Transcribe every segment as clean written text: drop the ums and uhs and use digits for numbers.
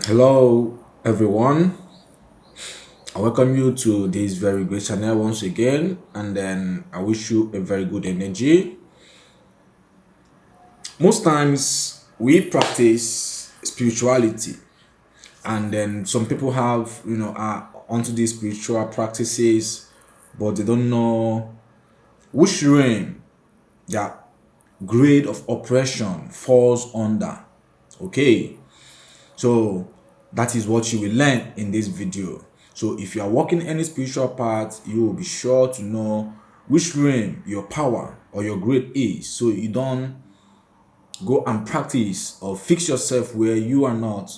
Hello, everyone. I welcome you to this very great channel once again, and then I wish you a very good energy. Most times we practice spirituality, and then some people have, are onto these spiritual practices, but they don't know which realm their grade of oppression falls under. Okay, so that is what you will learn in this video. So if you are walking any spiritual path, you will be sure to know which realm your power or your grade is, so you don't go and practice or fix yourself where you are not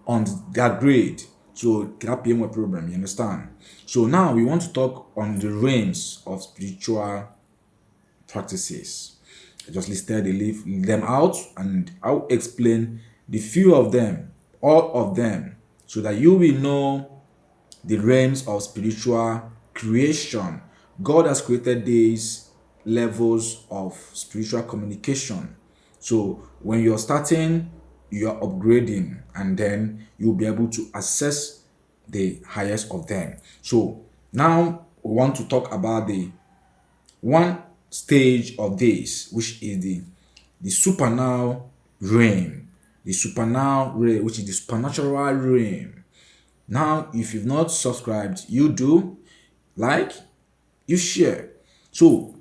on that grade. So that be my problem, you understand? So now we want to talk on the realms of spiritual practices. I just listed them out, and I'll explain the few of them, all of them, so that you will know the realms of spiritual creation. God has created these levels of spiritual communication. So when you're starting, you are upgrading, and then you'll be able to access the highest of them. So now we want to talk about the one stage of this, which is the supernal realm, the supernal realm, which is the supernatural realm. Now, if you've not subscribed, you do, like, you share. So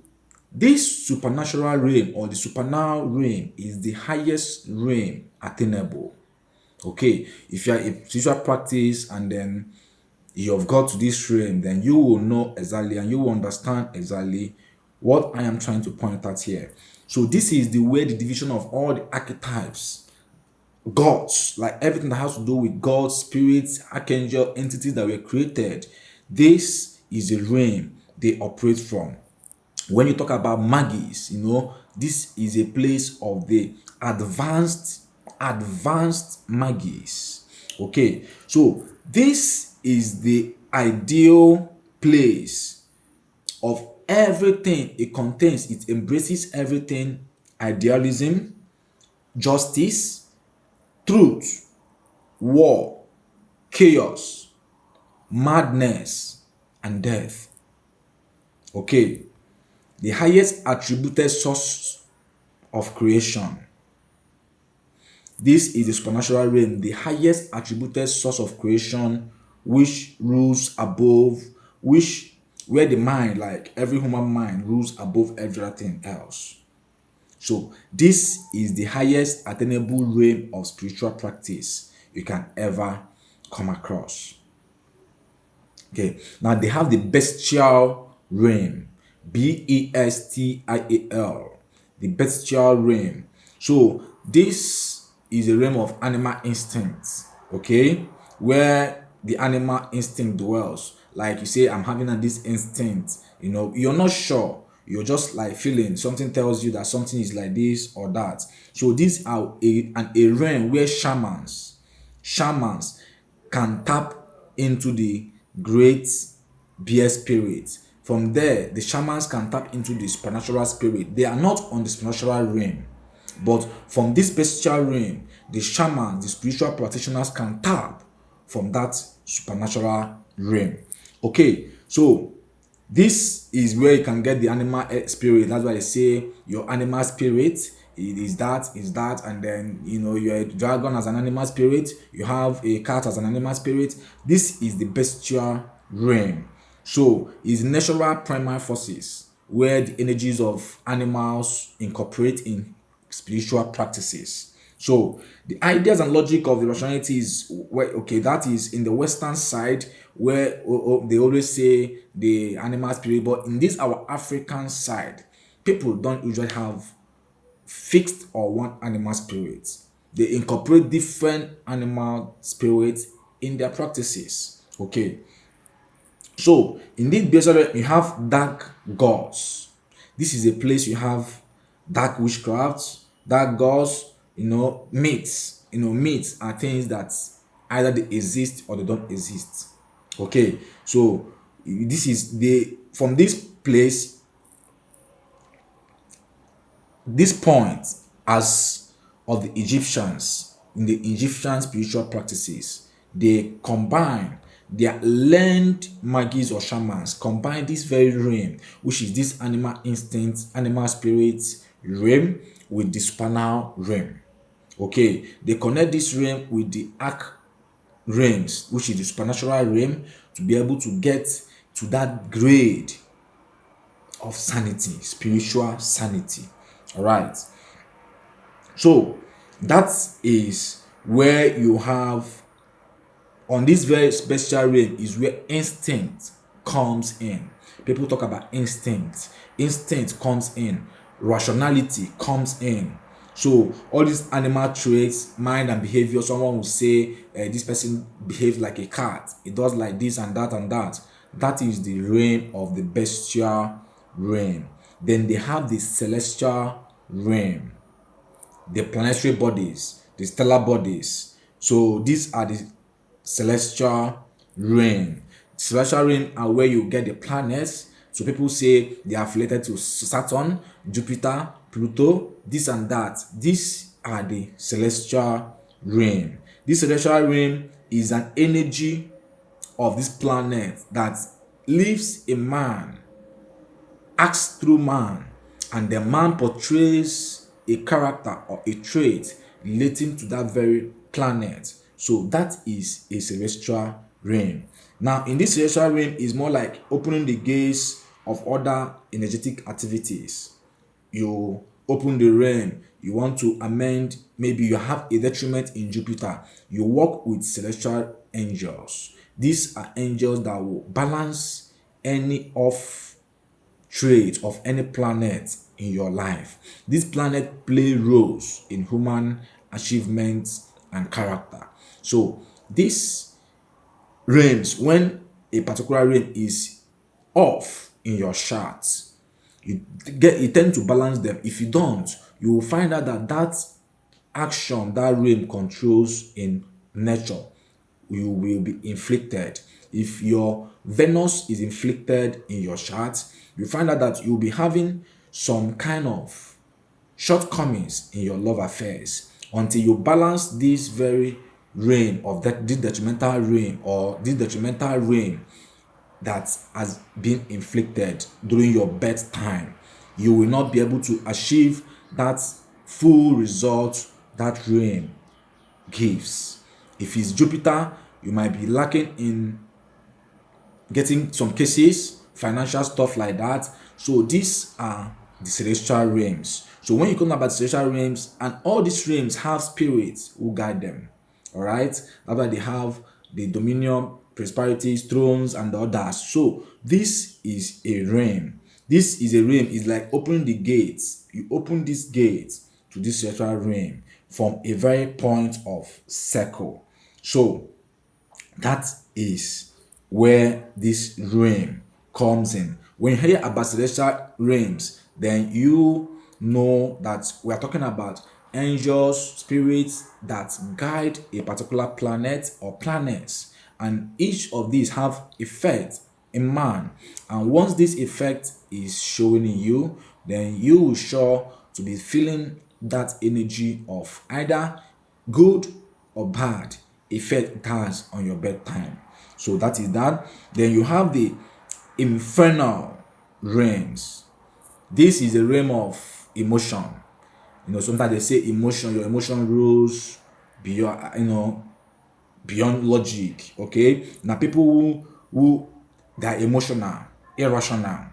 this supernatural realm or the supernal realm is the highest realm attainable. Okay, if you are a spiritual practice and then you have got to this realm, then you will know exactly and you will understand exactly what I am trying to point out here. So this is the way the division of all the archetypes, gods, like everything that has to do with God, spirits, archangel, entities that were created. This is the realm they operate from. When you talk about magis, this is a place of the advanced magis. Okay, so this is the ideal place of everything it contains. It embraces everything: idealism, justice, truth, war, chaos, madness, and death. Okay, the highest attributed source of creation. This is the supernatural realm, the highest attributed source of creation, which rules above, which where the mind, like every human mind, rules above everything else. So this is the highest attainable realm of spiritual practice you can ever come across. Okay, now they have the bestial realm, Bestial, the bestial realm. So this is a realm of animal instincts, okay, where the animal instinct dwells. Like you say, I'm having this instinct, you're not sure, you're just like feeling something tells you that something is like this or that. So these are a realm where shamans can tap into the great bear spirit. From there, the shamans can tap into the supernatural spirit. They are not on the supernatural realm, but from this bestial realm, the shamans, the spiritual practitioners can tap from that supernatural realm. Okay, so this is where you can get the animal spirit. That's why they say your animal spirit is that, and then you're a dragon as an animal spirit, you have a cat as an animal spirit. This is the bestial realm. So it's natural primal forces where the energies of animals incorporate in spiritual practices. So the ideas and logic of the rationality is where, okay, that is in the western side, where they always say the animal spirit, but in this our African side, people don't usually have fixed or one animal spirit. They incorporate different animal spirits in their practices. Okay, so in this basement, you have dark gods. This is a place you have dark witchcraft, dark gods, myths. Myths are things that either they exist or they don't exist. Okay, so this is the from this place, this point, as of the Egyptians. in the Egyptian spiritual practices, they combine their learned magis or shamans combine this very realm, which is this animal instinct, animal spirit realm, with the supernal realm. Okay, they connect this realm with the arc realms, which is the supernatural realm, to be able to get to that grade of sanity, spiritual sanity. All right. So that is where you have, on this very special realm is where instinct comes in. People talk about instinct. Instinct comes in. Rationality comes in. So all these animal traits, mind and behavior, someone will say this person behaves like a cat. It does like this and that and that. That is the realm of the bestial realm. Then they have the celestial realm, the planetary bodies, the stellar bodies. So these are the celestial realm. Celestial realm are where you get the planets. So people say they are related to Saturn, Jupiter, Pluto, this and that. These are the celestial realm. This celestial realm is an energy of this planet that lives in man, acts through man, and the man portrays a character or a trait relating to that very planet. So that is a celestial realm. Now, in this celestial realm is more like opening the gates of other energetic activities. You open the realm, you want to amend, maybe you have a detriment in Jupiter, you work with celestial angels. These are angels that will balance any off trait of any planet in your life. This planet play roles in human achievements and character. So this realms, when a particular realm is off in your chart, you tend to balance them. If you don't, you will find out that that action that realm controls in nature, you will be inflicted. If your Venus is inflicted in your chart, you find out that you'll be having some kind of shortcomings in your love affairs until you balance this very reign of that, this detrimental reign, or this detrimental reign that has been inflicted during your birth time. You will not be able to achieve that full result that reign gives. If it's Jupiter, you might be lacking in getting some cases, financial stuff like that. So these are the celestial realms. So when you come about celestial realms, and all these realms have spirits who guide them. All right, that's why they have the dominion, prosperities, thrones, and the others. So this is a realm. This is a realm. It's like opening the gates. You open this gate to this celestial realm from a very point of circle. So that is where this realm comes in. When you hear about celestial realms, then you know that we are talking about angels, spirits that guide a particular planet or planets, and each of these have effect in man. And once this effect is showing in you, then you will sure to be feeling that energy of either good or bad effect it has on your bedtime. So that is that. Then you have the infernal realms. This is a realm of emotion. Sometimes they say emotion, your emotion rules beyond, beyond logic. Okay. Now people who they are emotional, irrational,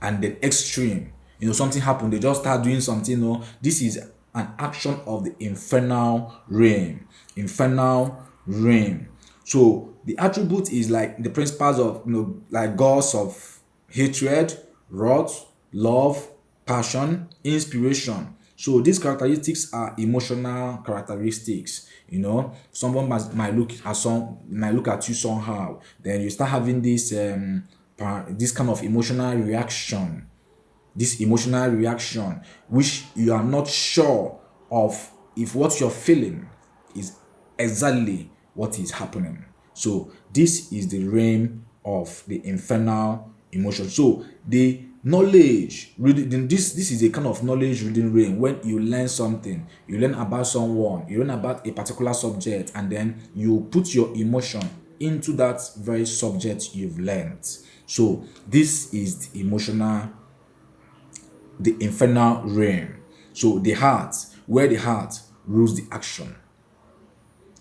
and then extreme. Something happened, they just start doing something. This is an action of the infernal realm. Infernal realm. So the attribute is like the principles of, like gods of hatred, wrath, love, passion, inspiration. So these characteristics are emotional characteristics. Someone might look at you somehow, then you start having this kind of emotional reaction. This emotional reaction, which you are not sure of if what you're feeling is exactly what is happening. So this is the realm of the infernal emotion. So the knowledge reading, this is a kind of knowledge reading realm. When you learn something, you learn about someone, you learn about a particular subject, and then you put your emotion into that very subject you've learned. So this is the infernal realm. So the heart, where the heart rules the action.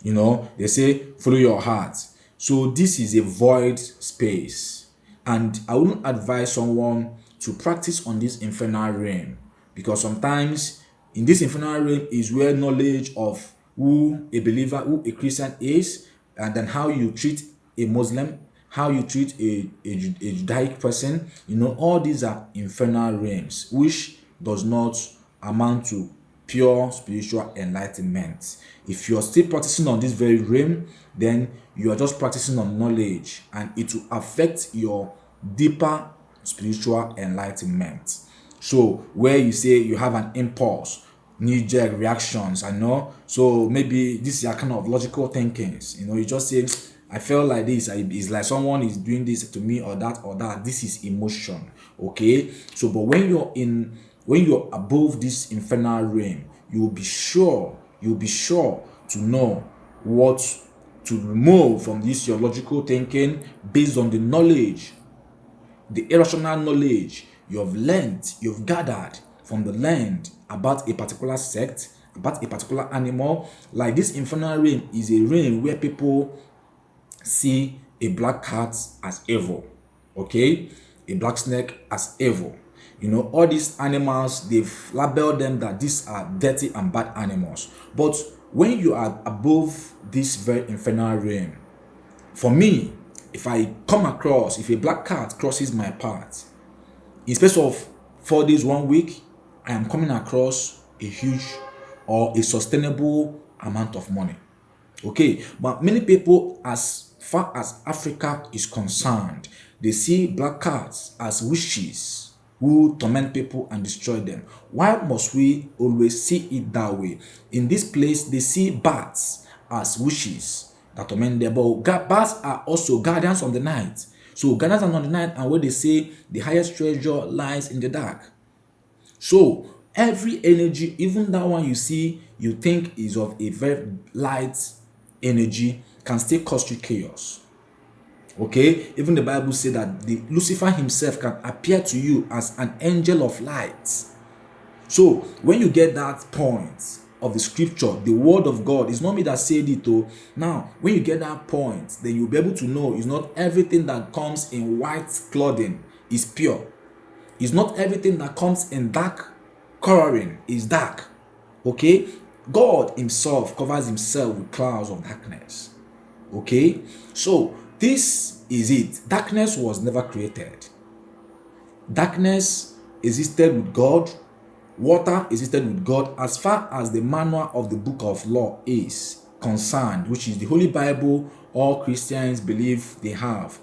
They say follow your heart. So this is a void space, and I wouldn't advise someone to practice on this infernal realm, because sometimes in this infernal realm is where knowledge of who a believer, who a Christian is, and then how you treat a Muslim, how you treat a Judaic person, all these are infernal realms, which does not amount to pure spiritual enlightenment. If you're still practicing on this very realm, then you are just practicing on knowledge, and it will affect your deeper spiritual enlightenment. So where you say you have an impulse, knee-jerk reactions, I know, so maybe this is a kind of logical thinkings, you just say, I feel like this, it's like someone is doing this to me, or that. This is emotion. Okay, so but when you're above this infernal realm, you'll be sure to know what to remove from this your logical thinking, based on the knowledge, the irrational knowledge you've gathered from the land about a particular sect, about a particular animal. Like this infernal realm is a realm where people see a black cat as evil, okay, a black snake as evil. All these animals, they've labeled them that these are dirty and bad animals. But when you are above this very infernal realm, for me, if a black cat crosses my path, in space of 4 days, 1 week, I am coming across a huge or a sustainable amount of money. Okay, but many people, as far as Africa is concerned, they see black cats as witches who torment people and destroy them. Why must we always see it that way? In this place, they see bats as witches that torment them, but bats are also guardians of the night. So guardians are on the night, and where they say the highest treasure lies in the dark. So every energy, even that one you see, you think is of a very light energy, can still cause you chaos. Okay, even the Bible says that the Lucifer himself can appear to you as an angel of light. So when you get that point of the scripture, the word of God, it's not me that said it. Now, when you get that point, then you'll be able to know it's not everything that comes in white clothing is pure. It's not everything that comes in dark coloring is dark. Okay, God himself covers himself with clouds of darkness. Okay, so this is it. Darkness was never created. Darkness existed with God. Water existed with God as far as the manual of the book of law is concerned, which is the Holy Bible all Christians believe they have.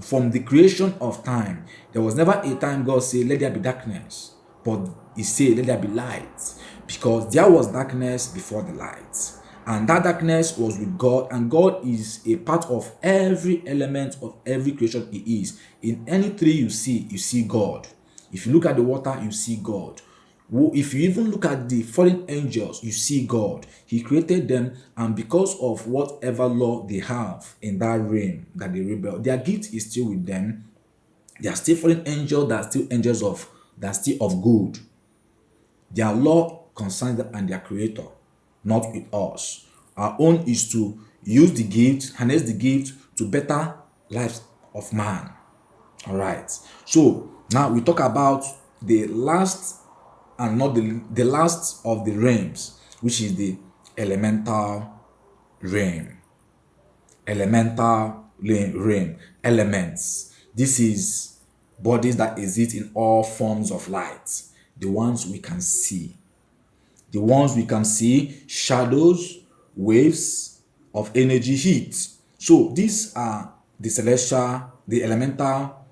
From the creation of time, there was never a time God said, let there be darkness, but he said, let there be light, because there was darkness before the light. And that darkness was with God, and God is a part of every element of every creation he is. In any tree you see God. If you look at the water, you see God. If you even look at the fallen angels, you see God. He created them, and because of whatever law they have in that realm that they rebel, their gift is still with them. They are still fallen angels, that are still angels that are still of good. Their law concerns them and their creator, not with us. Our own is to use the gift, harness the gift to better lives of man. All right. So now we talk about the last and not the last of the realms, which is the elemental realm. Elemental realm. Elements. This is bodies that exist in all forms of light. The ones we can see. The ones we can see, shadows, waves of energy, heat. So these are the celestial, the elemental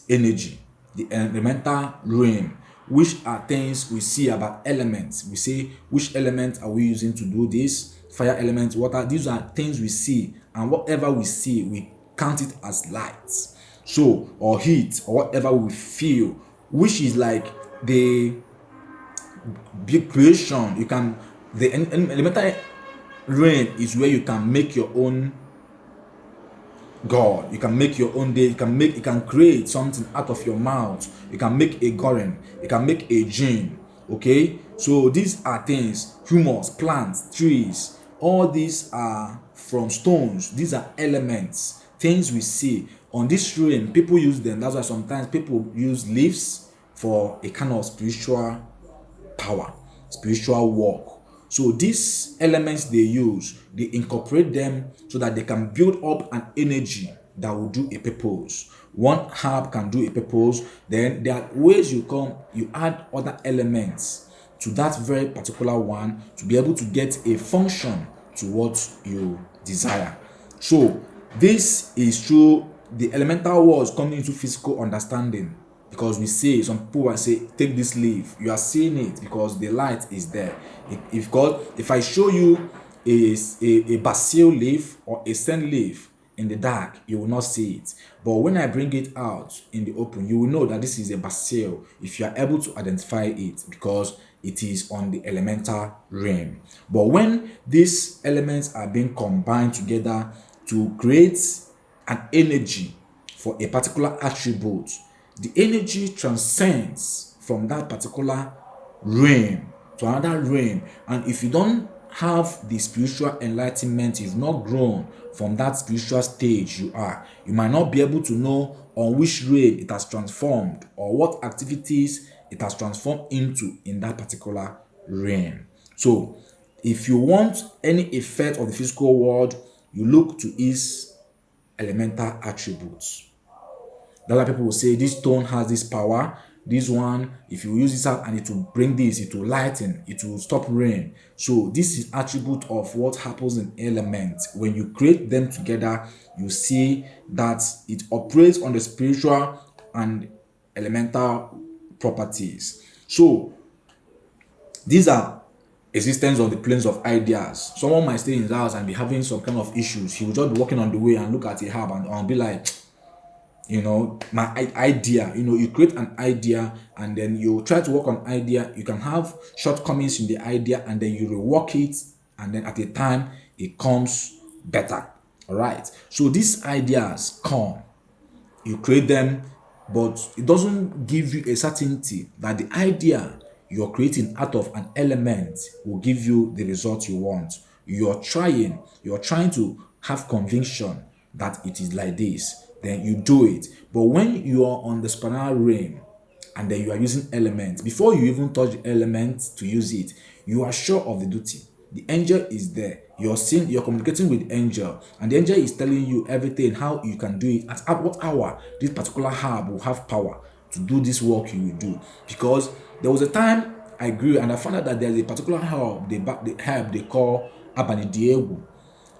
energy, the elemental realm, which are things we see about elements. We say, which element are we using to do this? Fire element, water. These are things we see, and whatever we see, we count it as light. So, or heat, or whatever we feel, which is like the big creation. You can the elemental realm is where you can make your own God. You can make your own day. You can create something out of your mouth. You can make a goren. You can make a gene. Okay, so these are things: humus, plants, trees. All these are from stones. These are elements, things we see on this realm. People use them. That's why sometimes people use leaves for a kind of spiritual power, spiritual work. So these elements they use, they incorporate them so that they can build up an energy that will do a purpose. One herb can do a purpose, then there are ways you add other elements to that very particular one to be able to get a function to what you desire. So this is through the elemental worlds coming into physical understanding, because we say some people will say take this leaf, you are seeing it because the light is there. If I show you a basil leaf or a scent leaf in the dark, you will not see it, but when I bring it out in the open, you will know that this is a basil if you are able to identify it, because it is on the elemental realm. But when these elements are being combined together to create an energy for a particular attribute, the energy transcends from that particular realm to another realm. And if you don't have the spiritual enlightenment, you've not grown from that spiritual stage you might not be able to know on which realm it has transformed or what activities it has transformed into in that particular realm. So if you want any effect of the physical world, you look to its elemental attributes. That's why people will say this stone has this power. This one, if you use this out and it will bring this, it will lighten, it will stop rain. So this is attribute of what happens in elements. When you create them together, you see that it operates on the spiritual and elemental properties. So these are existence on the planes of ideas. Someone might stay in his house and be having some kind of issues. He will just be walking on the way and look at a herb and be like, my idea. You create an idea and then you try to work on idea. You can have shortcomings in the idea and then you rework it, and then at a time it comes better. All right, so these ideas come, you create them, but it doesn't give you a certainty that the idea you're creating out of an element will give you the result you want. You're trying to have conviction that it is like this, then you do it. But when you are on the spinal realm and then you are using elements, before you even touch the element to use it, you are sure of the duty. The angel is there. You're communicating with the angel, and the angel is telling you everything, how you can do it, at what hour this particular herb will have power to do this work you will do. Because there was a time I grew and I found out that there's a particular herb, the herb they call abanidiegu.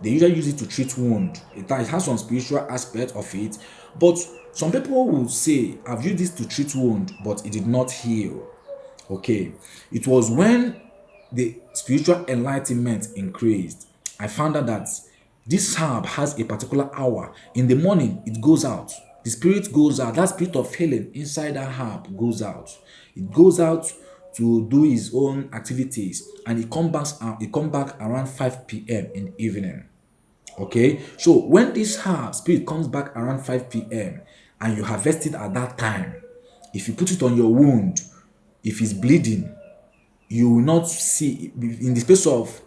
They usually use it to treat wound. It has some spiritual aspect of it, but some people will say, I've used this to treat wound, but it did not heal. Okay, it was when the spiritual enlightenment increased, I found out that this herb has a particular hour. In the morning, it goes out. The spirit goes out. That spirit of healing inside that herb goes out. It goes out to do his own activities, and it come back around 5 p.m. in the evening. Okay, so when this herb spirit comes back around 5 p.m. and you harvest it at that time, if you put it on your wound, if it's bleeding, you will not see, in the space of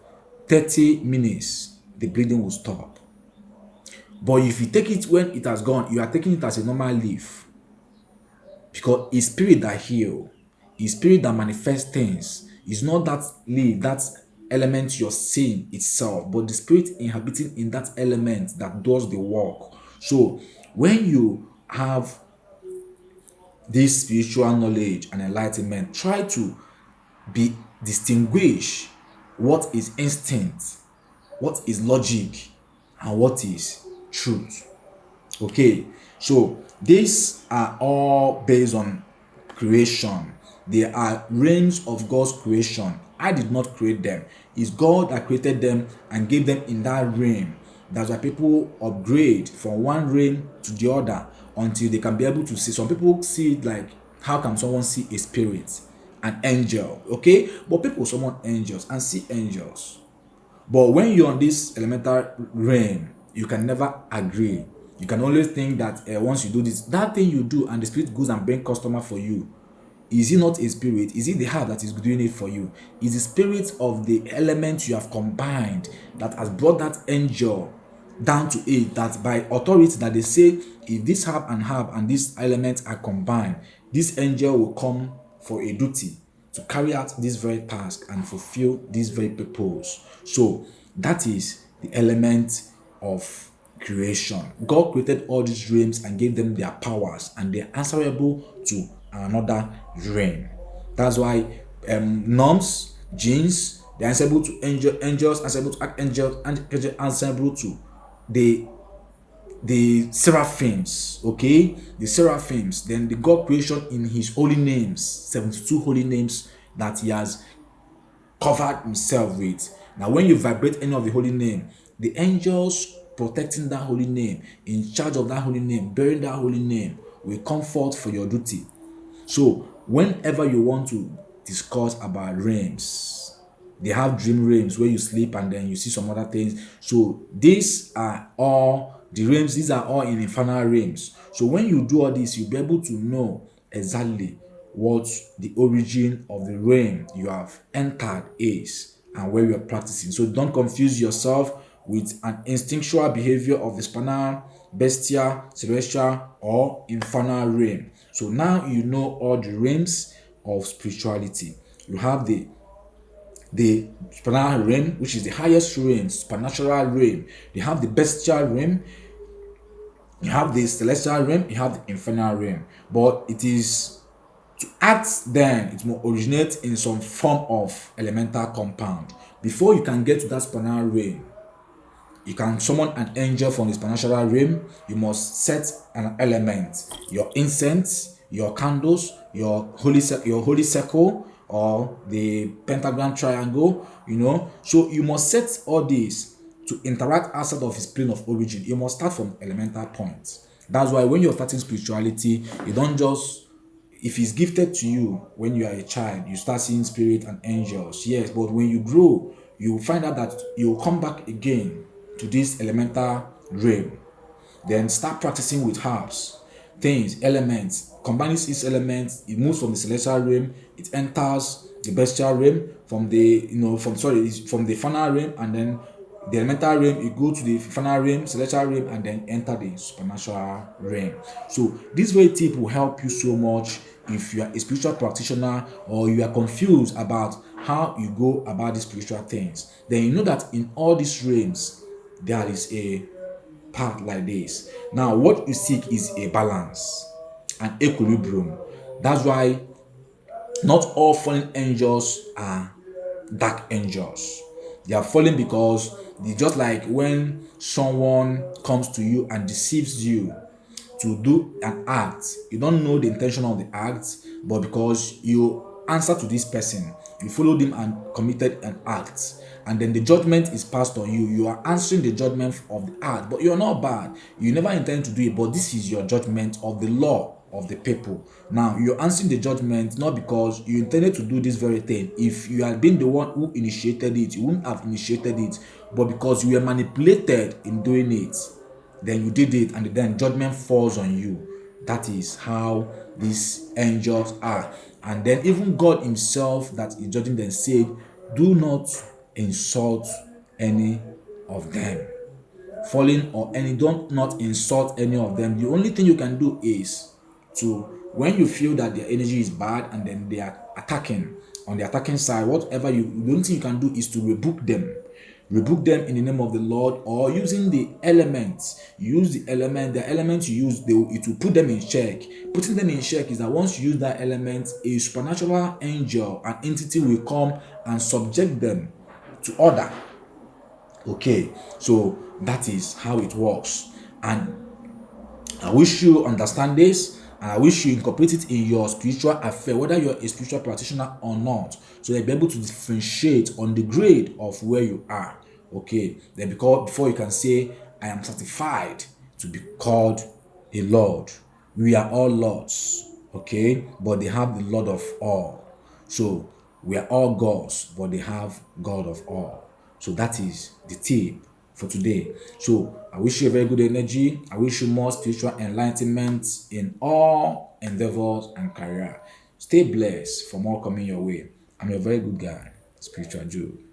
30 minutes the bleeding will stop. But if you take it when it has gone, you are taking it as a normal leaf, because it's spirit that heal, it's spirit that manifests things. It's not that leaf, that element you're seeing itself, but the spirit inhabiting in that element that does the work. So when you have this spiritual knowledge and enlightenment, try to distinguish what is instinct, what is logic, and what is truth. Okay, so these are all based on creation. They are realms of God's creation. I did not create them. It's God that created them and gave them in that realm. That's why people upgrade from one realm to the other until they can be able to see. Some people see it like How can someone see a spirit, an angel? Okay, but people summon angels and see angels. But when you're on this elemental realm, you can never agree. You can always think that once you do this, that thing you do, and the spirit goes and bring customer for you. Is it not a spirit? Is it the heart that is doing it for you? Is the spirit of the element you have combined that has brought that angel down to it, that by authority that they say, if this herb and this element are combined, this angel will come for a duty to carry out this very task and fulfill this very purpose. So that is the element of creation. God created all these realms and gave them their powers, and they're answerable to another realm. That's why gnomes, jinns, they're answerable to angels, answerable to archangels, and answerable to the seraphims. Okay, the seraphims. Then the God creation in his holy names, 72 holy names that he has covered himself with. Now when you vibrate any of the holy name, the angels protecting that holy name, in charge of that holy name, bearing that holy name, will come forth for your duty. So whenever you want to discuss about realms, they have dream realms where you sleep and then you see some other things. So these are all the realms, these are all in infernal realms. So when you do all this, you'll be able to know exactly what the origin of the realm you have entered is and where you are practicing. So don't confuse yourself with an instinctual behavior of the spinal, bestial, celestial, or infernal realm. So now you know all the realms of spirituality. You have the supernatural realm, which is the highest realm, supernatural realm. You have the bestial realm, you have the celestial realm, you have the infernal realm. But it is to act then, it will originate in some form of elemental compound. Before you can get to that supernatural realm, you can summon an angel from the supernatural realm. You must set an element, your incense, your candles, your holy circle, or the pentagram triangle. So you must set all these to interact outside of his plane of origin. You must start from elemental points. That's why when you're starting spirituality, you don't just, if it's gifted to you when you are a child, you start seeing spirit and angels, yes, but when you grow, you find out that you come back again to this elemental realm. Then start practicing with herbs, things, elements, combining each element. It moves from the celestial realm, it enters the bestial realm, from the from the infernal realm, and then the elemental realm, you go to the infernal realm, celestial realm, and then enter the supernatural realm. So this very tip will help you so much if you are a spiritual practitioner or you are confused about how you go about these spiritual things. Then you know that in all these realms there is a path like this. Now what you seek is a balance, an equilibrium. That's why not all fallen angels are dark angels. They are fallen because they, just like when someone comes to you and deceives you to do an act, you don't know the intention of the act, but because you answer to this person, you followed him and committed an act, and then the judgment is passed on you. You are answering the judgment of the act, but you're not bad. You never intend to do it, but this is your judgment of the law of the people. Now you're answering the judgment not because you intended to do this very thing. If you had been the one who initiated it, you wouldn't have initiated it, but because you were manipulated in doing it, then you did it, and then judgment falls on you. That is how these angels are. And then even God himself that is judging them said, do not insult any of them. Falling or any, don't not insult any of them. The only thing you can do is to, when you feel that their energy is bad and then they are attacking on the attacking side, whatever the only thing you can do is to rebuke them in the name of the Lord, or using the elements. Use the element you use, it will put them in check. Putting them in check is that once you use that element, a supernatural angel, an entity, will come and subject them to order. Okay, so that is how it works, and I wish you understand this, and I wish you incorporate it in your spiritual affair, whether you're a spiritual practitioner or not, so you'll be able to differentiate on the grade of where you are. Okay, then before you can say, I am certified to be called a Lord. We are all Lords okay, but they have the Lord of all. So we are all gods, but they have God of all. So that is the tip for today. So I wish you a very good energy. I wish you more spiritual enlightenment in all endeavors and career. Stay blessed for more coming your way. I'm a very good guy, Spiritual Jude.